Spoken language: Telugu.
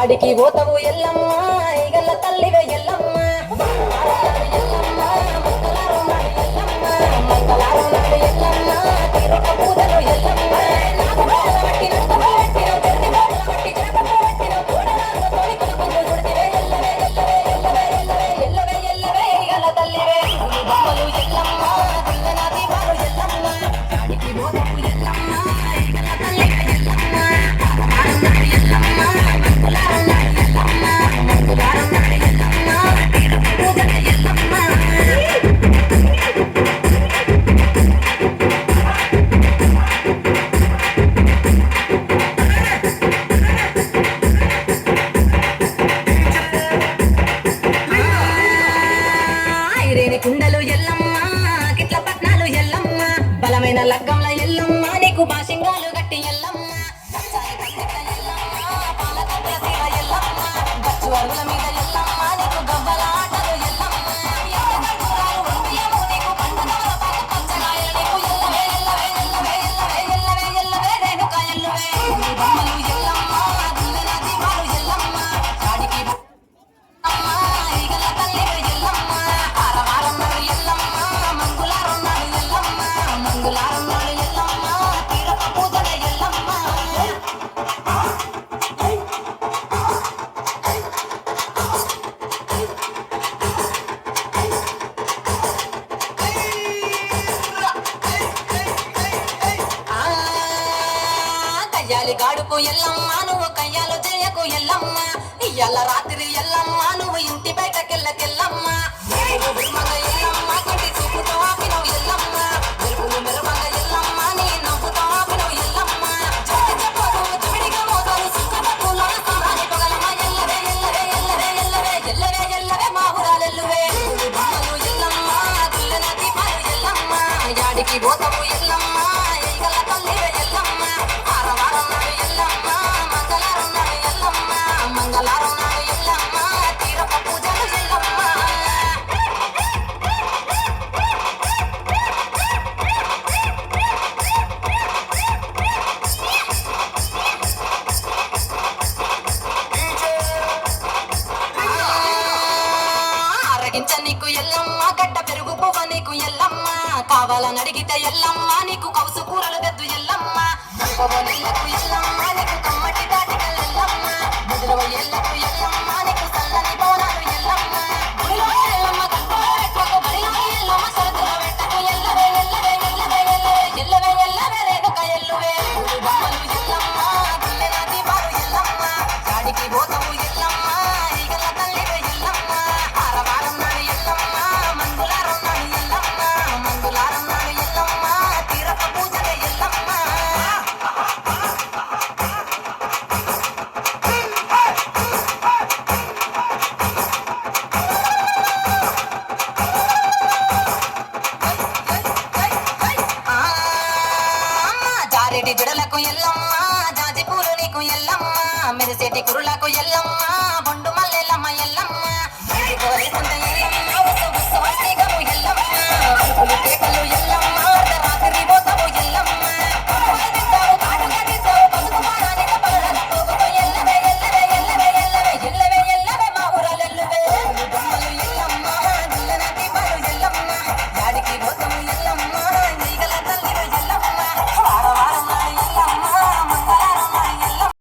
యాడికి పోతావు ఎల్లమ్మ ఈగల తల్లివే ఎల్లమ్మ ఎల్లమ్మ మంగళారం నాడు ఎల్లమ్మ మంగళారం నాడు ఎల్లమ్మ తిరుక పూజలు ఎల్లమ్మ నాకు బాధ పట్టినంత పట్టిన తెరిచి బాధ పట్టి చేపట్టు పట్టిన కూడరాజు తోడి కొనుక్కుంటూ చుడితివే ఎల్లవే ఎల్లవే ఎల్లవే ఎల్లవే ఎల్లవే ఎల్లవే ఈగల తల్లివే బొమ్మలు ఎల్లమ్మ దివ్వెన దీపాలు ఎల్లమ్మ యాడికి పోతావు ఎల్లమ్మ ఈగల తల్లివే ఎల్లమ్మ మంగళారం నాడు ఎల్లమ్మ మంగళారం నాడు ఎల్లమ్మ మంగళారం నాడు ఎల్లమ్మ తిరుక పూజలు ఎల్లమ్మ ఐరేని కుండలు ఎల్లమ్మ కిట్ల పట్నాలు ఎల్లమ్మ బలమైన లగ్గంల ఎల్లమ్మ నీకు బాసింగాలు గట్టి ఎల్లమ్మ పచ్చాయి పందిట్ల ఎల్లమ్మ పాలకట్ల సీర ఎల్లమ్మ గచ్చు అరుల మీద ఎల్లమ్మ నీకు గవ్వల ఆటలు ఎల్లమ్మ ఎర్ర కర్పూరాలు వండియము నీకు పండుగల పాటు పచ్చగాయలు నీకు ఎల్లవే ఎల్లవే ఎల్లవే ఎల్లవే ఎల్లవే ఎల్లవే రేణుక ఎల్లవే నీ బొమ్మలు ఎల్లమ్మ దివ్వెన దీపాలు ఎల్లమ్మ చాడికి ఈగల తల్లివే ఎల్లమ్మ ఆరవారం నాడు ఎల్లమ్మ మంగళారం నాడు ఎల్లమ్మ మంగళారం నాడు ఎల్లమ్మ తిరుక పూజల ఎల్లమ్మ కయ్యాలి గాడుకు ఎల్లమ్మ నువ్వు కయ్యాలు చేయకు ఎల్లమ్మ ఇయ్యాల రాత్రి ఎల్లమ్మ నువ్వు ఇంటి బయటకెళ్ళకెళ్ళమ్మ మెరుమంగ ఎల్లమ్మ కంటి చూపుతో ఆపినవు ఎల్లమ్మ మెరుపులు మెరుమంగ ఎల్లమ్మ నీ నవ్వుతో ఆపినవు ఎల్లమ్మ జోటి చెప్పదు జమిడిగా మోతాలు సుఖపట్టులో సామాని పగలమ్మ ఎల్లవే ఎల్లవే ఎల్లవే ఎల్లవే ఎల్లవే ఎల్లవే మా ఊరాలెల్లువే బొమ్మలు ఎల్లమ్మ దిల్లెన దీపాలు ఎల్లమ్మ యాడికి పోతావు ఎల్లమ్మ ఈగల తల్లివే ఎల్లమ్మ ఆరవారం నాడు ఎల్లమ్మ మంగళారం నాడు ఎల్లమ్మ మంగళారం నాడు ఎల్లమ్మ తిరుక పూజలు ఎల్లమ్మ అరగించ నీకు ఎల్లమ్మ గడ్డ పెరుగు పువ్వ నీకు ఎల్లమ్మ కావాలని అడిగితే ఎల్లమ్మ నీకు కౌసు కూరలు తెద్దు ఎల్లమ్మ నీకు ఎల్లమ్మ నీకు కమ్మటి తాటికల్ ఎల్లమ్మ ముదురవ ఎల్లకు ఎల్లమ్మ నీకు సల్లని బోనాలు ఎల్లమ్మ గుడిలో ఎల్లమ్మ కంటులో పెట్టకు బడిలో ఎల్లమ్మ సరదులో పెట్టకు ఎల్లవే ఎల్లవే ఎల్లవే ఎల్లవే ఎల్లవే ఎల్లవే రేణుక ఎల్లువే బొమ్మలు ఎల్లమ్మ దిల్లెన దీపాలు ఎల్లమ్మ కాడికి పోతావు ఎల్లమ్మ ఈగల తల్లివే ఎల్లమ్మ ఆరవారం నాడు ఎల్లమ్మ మంగళారం నాడు ఎల్లమ్మ మంగళారం నాడు ఎల్లమ్మ తిరుక పూజలే ఎల్లమ్మ జారెడి జడలకు ఎల్లమ్మ జాజి పూలు నీకు ఎల్లమ్మ మెరిసేటి కురులకు ఎల్లమ్మ